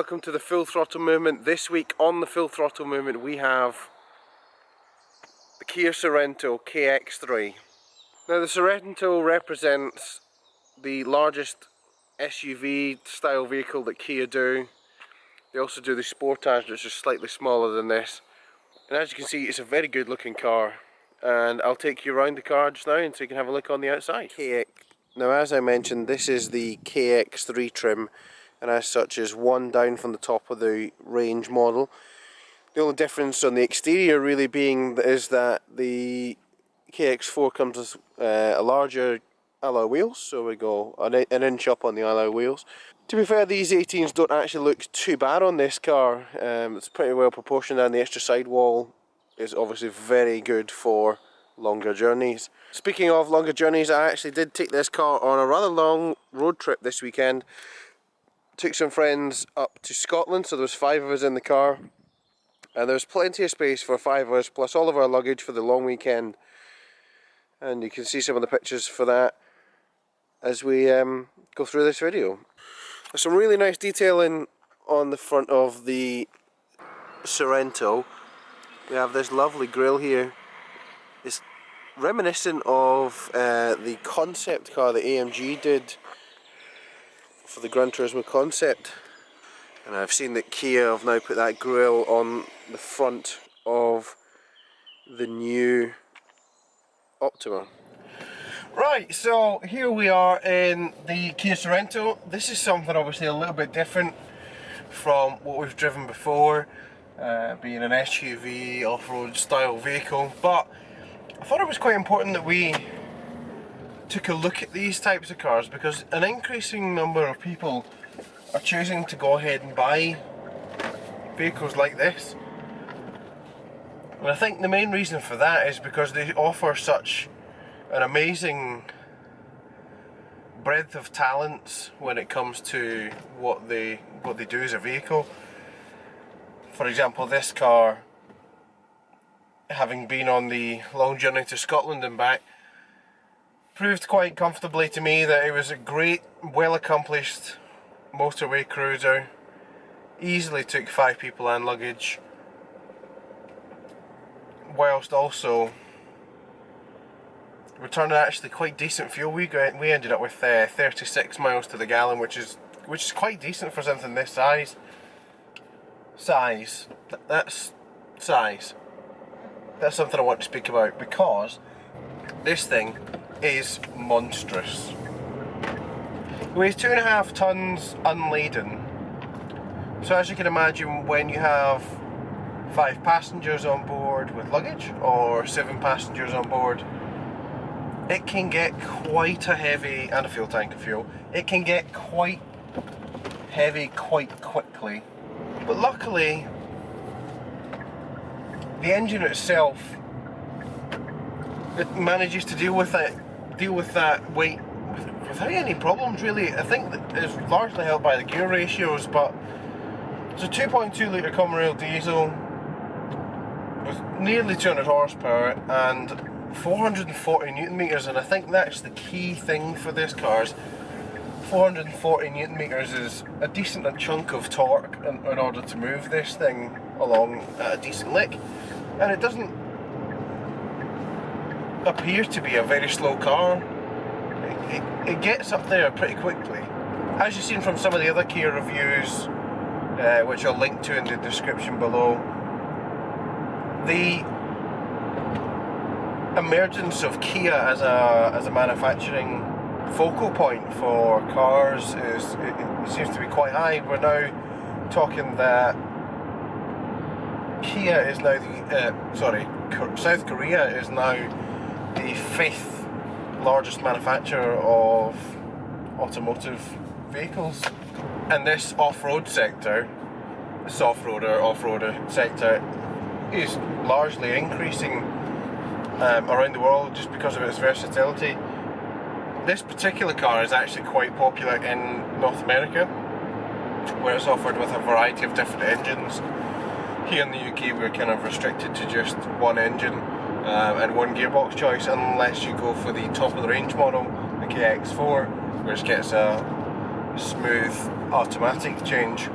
welcome to the Full Throttle Movement. This week on the Full Throttle Movement we have the Kia Sorento KX-3. Now the Sorento represents the largest SUV style vehicle that Kia do. They also do the Sportage, which is slightly smaller than this. And as you can see, it's a very good looking car. And I'll take you around the car just now so you can have a look on the outside. Now as I mentioned, this is the KX-3 trim, and as such is one down from the top of the range model. The only difference on the exterior really being is that the KX4 comes with a larger alloy wheels, so we go an inch up on the alloy wheels. To be fair, these 18s don't actually look too bad on this car. It's pretty well proportioned, and the extra sidewall is obviously very good for longer journeys. Speaking of longer journeys, I actually did take this car on a rather long road trip this weekend. Took some friends up to Scotland, so there was 5 of us in the car, and there was plenty of space for 5 of us plus all of our luggage for the long weekend. And you can see some of the pictures for that as we go through this video. There's some really nice detailing on the front of the Sorento. We have this lovely grille here. It's reminiscent of the concept car that AMG did for the Gran Turismo concept, and I've seen that Kia have now put that grille on the front of the new Optima. Right, so here we are in the Kia Sorento. This is something obviously a little bit different from what we've driven before, being an SUV off-road style vehicle, but I thought it was quite important that we took a look at these types of cars, because an increasing number of people are choosing to go ahead and buy vehicles like this. And I think the main reason for that is because they offer such an amazing breadth of talents when it comes to what they do as a vehicle. For example, this car, having been on the long journey to Scotland and back, proved quite comfortably to me that it was a great, well accomplished motorway cruiser. Easily took 5 people and luggage, whilst also returning actually quite decent fuel. We ended up with 36 miles to the gallon, which is quite decent for something this size. That's size. That's something I want to speak about, because this thing is monstrous. It weighs 2.5 tons unladen. So as you can imagine, when you have 5 passengers on board with luggage, or 7 passengers on board, it can get quite a heavy, and a fuel tank of fuel, it can get quite heavy quite quickly. But luckily, the engine itself, it manages to deal with that weight without any problems really. I think that it's largely helped by the gear ratios, but it's a 2.2 litre common rail diesel with nearly 200 horsepower and 440 newton meters, and I think that's the key thing for this car. 440 newton meters is a decent chunk of torque in order to move this thing along at a decent lick, and it doesn't appear to be a very slow car. It gets up there pretty quickly. As you've seen from some of the other Kia reviews, which I'll link to in the description below, the emergence of Kia as a manufacturing focal point for cars it seems to be quite high. We're now talking that Kia is now South Korea is now the 5th largest manufacturer of automotive vehicles, and this off-road sector, this off-roader sector, is largely increasing around the world just because of its versatility. This particular car is actually quite popular in North America, where it's offered with a variety of different engines. Here in the UK we're kind of restricted to just one engine and one gearbox choice, unless you go for the top of the range model, the KX-4, which gets a smooth automatic change.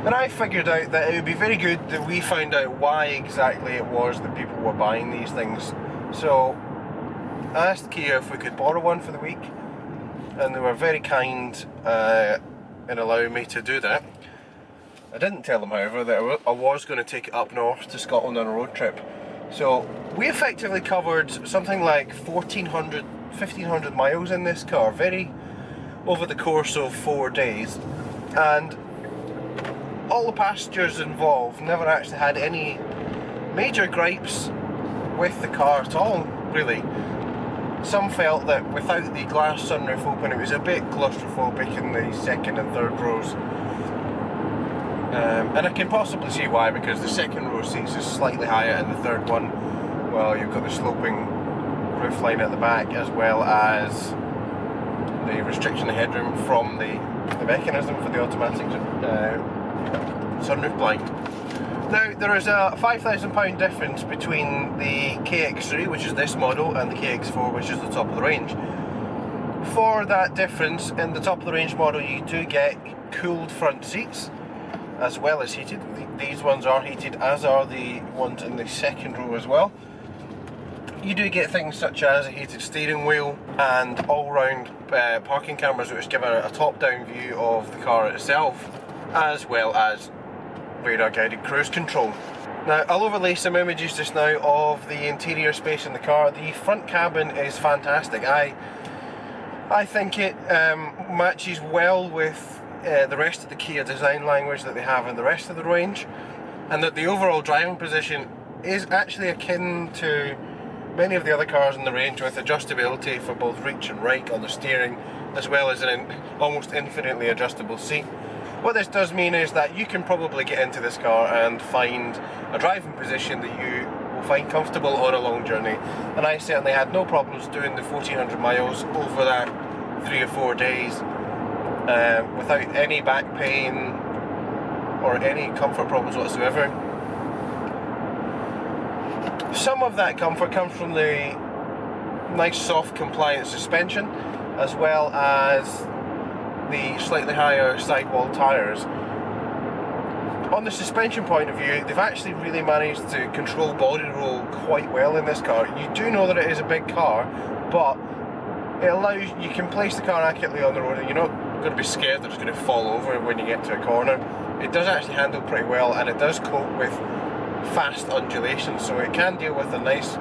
And I figured out that it would be very good that we found out why exactly it was that people were buying these things. So I asked Kia if we could borrow one for the week, and they were very kind in allowing me to do that. I didn't tell them, however, that I was going to take it up north to Scotland on a road trip. So we effectively covered something like 1,500 miles in this car, over the course of 4 days, and all the passengers involved never actually had any major gripes with the car at all, really. Some felt that without the glass sunroof open it was a bit claustrophobic in the second and third rows. And I can possibly see why, because the second row seats is slightly higher, and the third one, well, you've got the sloping roofline at the back, as well as the restriction of headroom from the mechanism for the automatic sunroof blind. Now, there is a £5,000 difference between the KX-3, which is this model, and the KX-4, which is the top of the range. For that difference, in the top of the range model you do get cooled front seats, as well as heated. These ones are heated, as are the ones in the second row as well. You do get things such as a heated steering wheel and all-round parking cameras, which give a top-down view of the car itself, as well as radar guided cruise control. Now, I'll overlay some images just now of the interior space in the car. The front cabin is fantastic. I think it matches well with the rest of the Kia design language that they have in the rest of the range, and that the overall driving position is actually akin to many of the other cars in the range, with adjustability for both reach and rake on the steering, as well as an almost infinitely adjustable seat. What this does mean is that you can probably get into this car and find a driving position that you will find comfortable on a long journey. And I certainly had no problems doing the 1,400 miles over that 3 or 4 days without any back pain or any comfort problems whatsoever. Some of that comfort comes from the nice soft compliant suspension, as well as the slightly higher sidewall tyres. On the suspension point of view, they've actually really managed to control body roll quite well in this car. You do know that it is a big car, but it allows you can place the car accurately on the road, and you're not going to be scared that it's going to fall over when you get to a corner. It does actually handle pretty well, and it does cope with fast undulations, so it can deal with a nice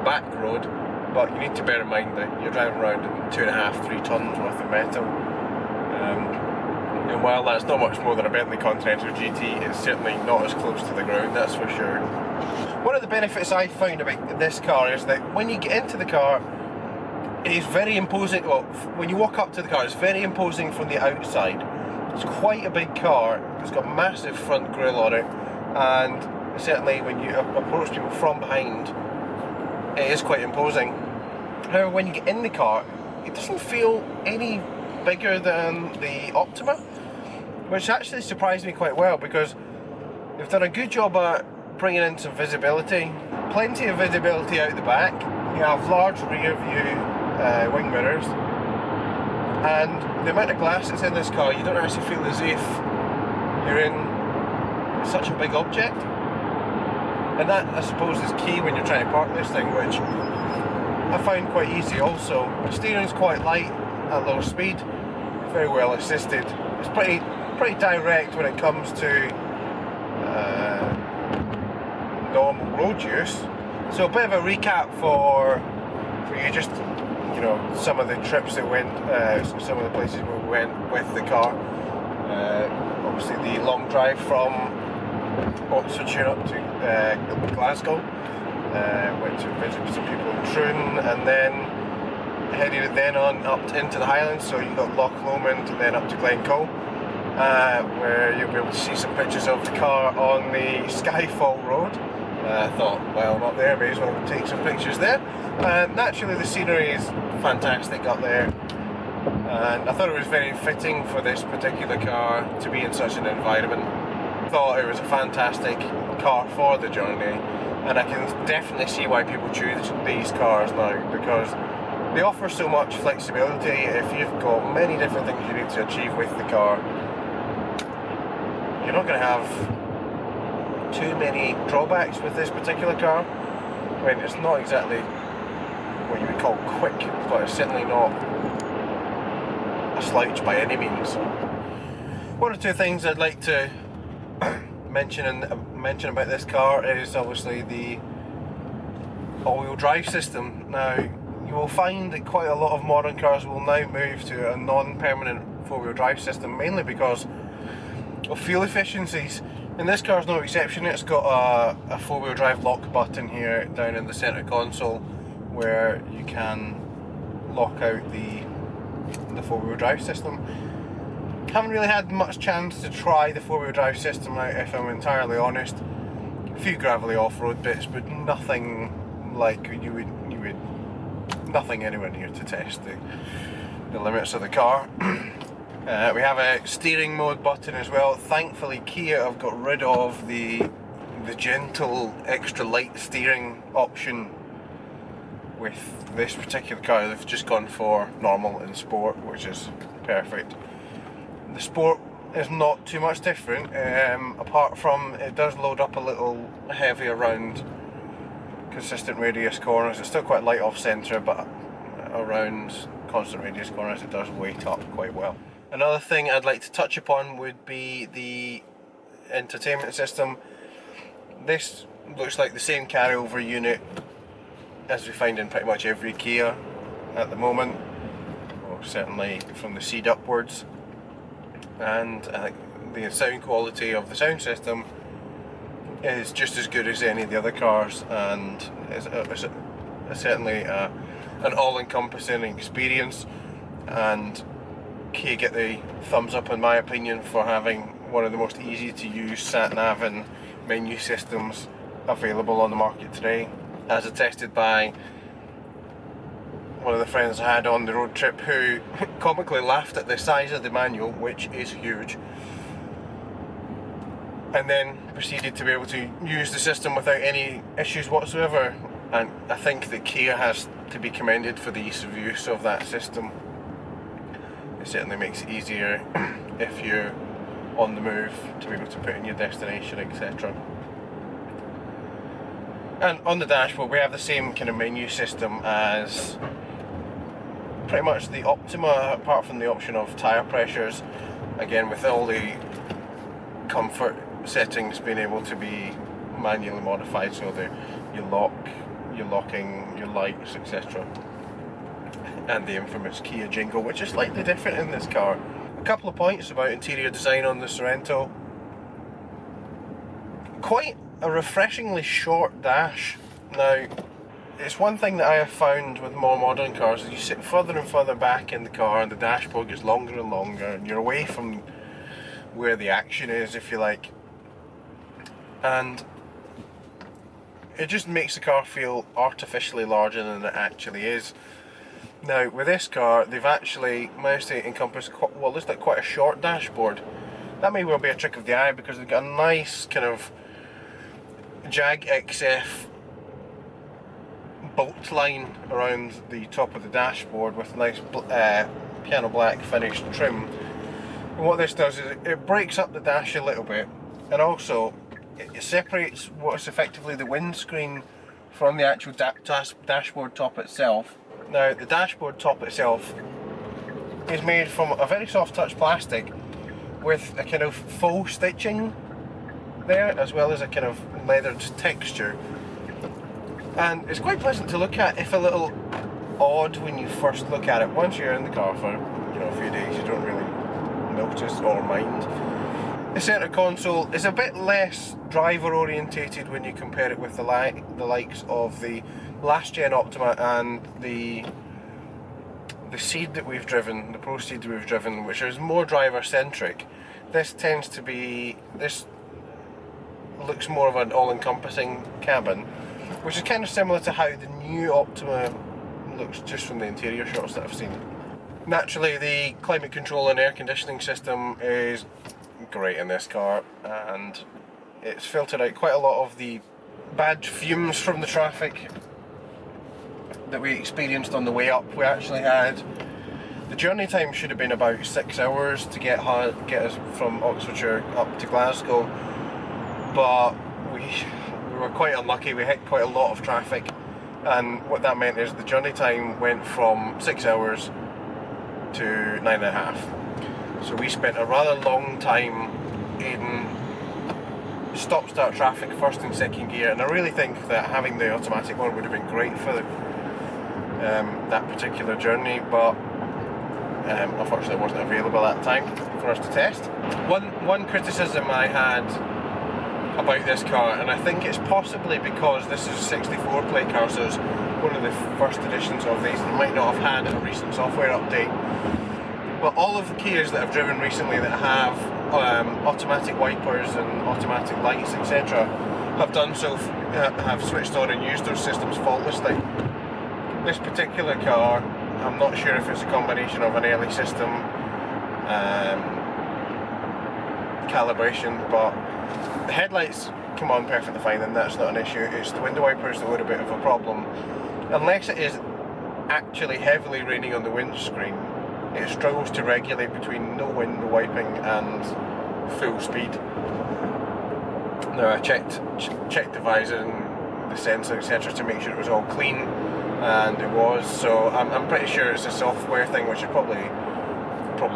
back road, but you need to bear in mind that you're driving around in 2.5–3 tons worth of metal. And while that's not much more than a Bentley Continental GT, it's certainly not as close to the ground, that's for sure. One of the benefits I found about this car is that when you get into the car, it is very imposing. Well, when you walk up to the car, it's very imposing from the outside. It's quite a big car, it's got a massive front grille on it, and certainly when you approach people from behind, it is quite imposing. However, when you get in the car, it doesn't feel any bigger than the Optima, which actually surprised me quite well, because they've done a good job at bringing in some visibility. Plenty of visibility out the back. You have large rear view wing mirrors, and the amount of glass that's in this car, you don't actually feel as if you're in such a big object. And that, I suppose, is key when you're trying to park this thing, which I found quite easy also. The steering's quite light at low speed, very well assisted. It's pretty direct when it comes to normal road use. So a bit of a recap for you, just, you know, some of the trips that went, some of the places where we went with the car. Obviously the long drive from Oxfordshire up to Glasgow. Went to visit some people in Troon, and then headed then on up into the Highlands. So you got Loch Lomond and then up to Glencoe, where you'll be able to see some pictures of the car on the Skyfall Road. I thought, well, I'm up there, may as well take some pictures there. Naturally, the scenery is fantastic up there, and I thought it was very fitting for this particular car to be in such an environment. I thought it was a fantastic car for the journey, and I can definitely see why people choose these cars now, because they offer so much flexibility. If you've got many different things you need to achieve with the car, you're not going to have too many drawbacks with this particular car. I mean, it's not exactly what you would call quick, but it's certainly not a slouch by any means. One or two things I'd like to mention about this car is obviously the all-wheel drive system. Now, you will find that quite a lot of modern cars will now move to a non-permanent four-wheel drive system, mainly because of fuel efficiencies. And this car's no exception. It's got a four-wheel drive lock button here down in the centre console where you can lock out the four-wheel drive system. Haven't really had much chance to try the four-wheel drive system out, if I'm entirely honest. A few gravelly off-road bits, but nothing like you would nothing anywhere near to test the limits of the car. We have a steering mode button as well. Thankfully Kia have got rid of the gentle extra light steering option with this particular car. They've just gone for normal and sport, which is perfect. The sport is not too much different, apart from it does load up a little heavy around consistent radius corners. It's still quite light off centre, but around constant radius corners it does weight up quite well. Another thing I'd like to touch upon would be the entertainment system. This looks like the same carryover unit as we find in pretty much every Kia at the moment, or certainly from the seat upwards. And the sound quality of the sound system is just as good as any of the other cars, and is certainly an all-encompassing experience. And Kia get the thumbs up in my opinion for having one of the most easy to use sat-nav and menu systems available on the market today, as attested by one of the friends I had on the road trip who comically laughed at the size of the manual, which is huge, and then proceeded to be able to use the system without any issues whatsoever. And I think that Kia has to be commended for the ease of use of that system. It certainly makes it easier if you're on the move to be able to put in your destination, etc. And on the dashboard we have the same kind of menu system as pretty much the Optima, apart from the option of tyre pressures, again with all the comfort settings being able to be manually modified, so that your locking, your lights, etc. And the infamous Kia jingle, which is slightly different in this car. A couple of points about interior design on the Sorento. Quite a refreshingly short dash. Now, it's one thing that I have found with more modern cars, is you sit further and further back in the car and the dashboard gets longer and longer, and you're away from where the action is, if you like. And it just makes the car feel artificially larger than it actually is. Now, with this car, they've actually managed to encompass what looks like quite a short dashboard. That may well be a trick of the eye, because they've got a nice kind of Jag XF bolt line around the top of the dashboard with nice piano black finished trim. And what this does is it breaks up the dash a little bit, and also it separates what is effectively the windscreen from the actual dashboard top itself. Now, the dashboard top itself is made from a very soft touch plastic with a kind of faux stitching there, as well as a kind of leathered texture. And it's quite pleasant to look at, if a little odd when you first look at it. Once you're in the car for a few days, you don't really notice or mind. The centre console is a bit less driver orientated when you compare it with the likes of the last gen Optima and the Seed that we've driven, the Pro Seed we've driven, which is more driver centric. This looks more of an all-encompassing cabin, which is kind of similar to how the new Optima looks just from the interior shots that I've seen. Naturally, the climate control and air conditioning system is great in this car, and it's filtered out quite a lot of the bad fumes from the traffic that we experienced on the way up. We actually had The journey time should have been about 6 hours to get us from Oxfordshire up to Glasgow, but we were quite unlucky. We hit quite a lot of traffic, and what that meant is the journey time went from 6 hours to 9.5. So we spent a rather long time in stop-start traffic, first and second gear, and I really think that having the automatic one would have been great for that particular journey, but unfortunately it wasn't available at the time for us to test. One criticism I had about this car, and I think it's possibly because this is a 64 plate car, so it's one of the first editions of these, and might not have had a recent software update, but all of the Kias that I've driven recently that have automatic wipers and automatic lights, etc., have done so, have switched on and used those systems faultlessly. This particular car, I'm not sure if it's a combination of an early system calibration, but the headlights come on perfectly fine, and that's not an issue. It's the window wipers that were a bit of a problem. Unless it is actually heavily raining on the windscreen, it struggles to regulate between no window wiping and full speed. Now I checked the visor and the sensor, etc., to make sure it was all clean, and it was. So I'm pretty sure it's a software thing, which probably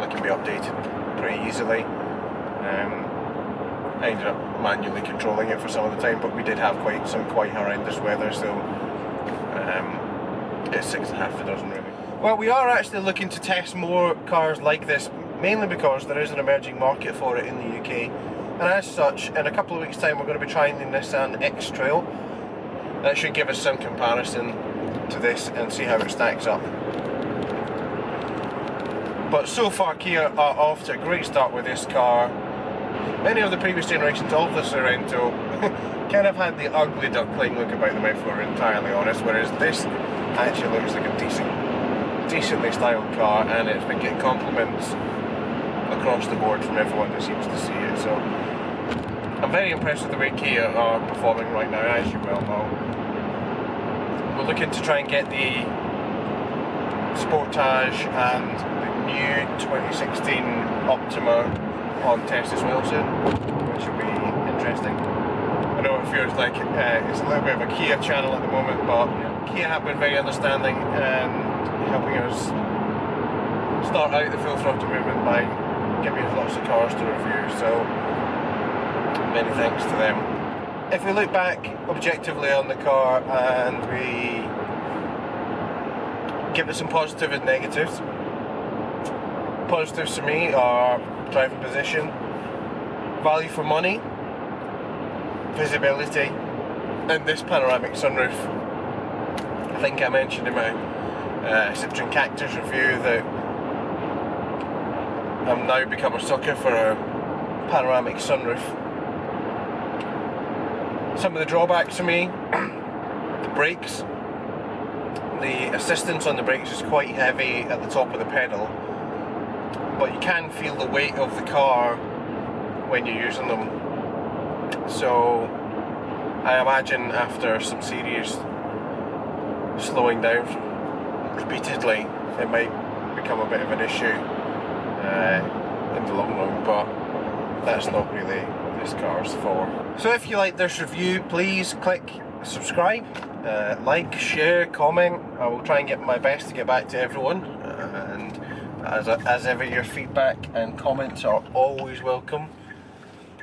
can be updated pretty easily. I ended up manually controlling it for some of the time, but we did have quite horrendous weather, so it's 6.5 a dozen really. Well, we are actually looking to test more cars like this, mainly because there is an emerging market for it in the UK, and as such, in a couple of weeks' time we're going to be trying the Nissan X-Trail. That should give us some comparison to this and see how it stacks up. But so far Kia are off to a great start with this car. Many of the previous generations of the Sorento kind of had the ugly duckling look about them, if we're entirely honest, whereas this actually looks like a decently styled car, and it's been getting compliments across the board from everyone that seems to see it. So I'm very impressed with the way Kia are performing right now, as you well know. We're looking to try and get the Sportage and the new 2016 Optima on test as well soon, which will be interesting. I know it feels like it's a little bit of a Kia channel at the moment, but Kia have been very understanding and helping us start out the full throttle movement by giving us lots of cars to review, so many thanks to them. If we look back objectively on the car and we give it some positives and negatives, positives for me are driving position, value for money, visibility, and this panoramic sunroof. I think I mentioned in my Citroen Cactus review that I'm now become a sucker for a panoramic sunroof. Some of the drawbacks for me, the brakes. The assistance on the brakes is quite heavy at the top of the pedal, but you can feel the weight of the car when you're using them. So I imagine after some serious slowing down repeatedly, it might become a bit of an issue in the long run, but that's not really what this car's for. So if you like this review, please click subscribe, like, share, comment. I will try and get my best to get back to everyone, and as ever, your feedback and comments are always welcome,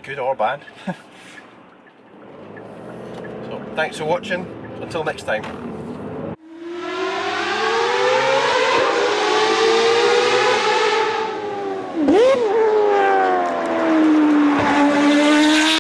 good or bad. So thanks for watching, until next time.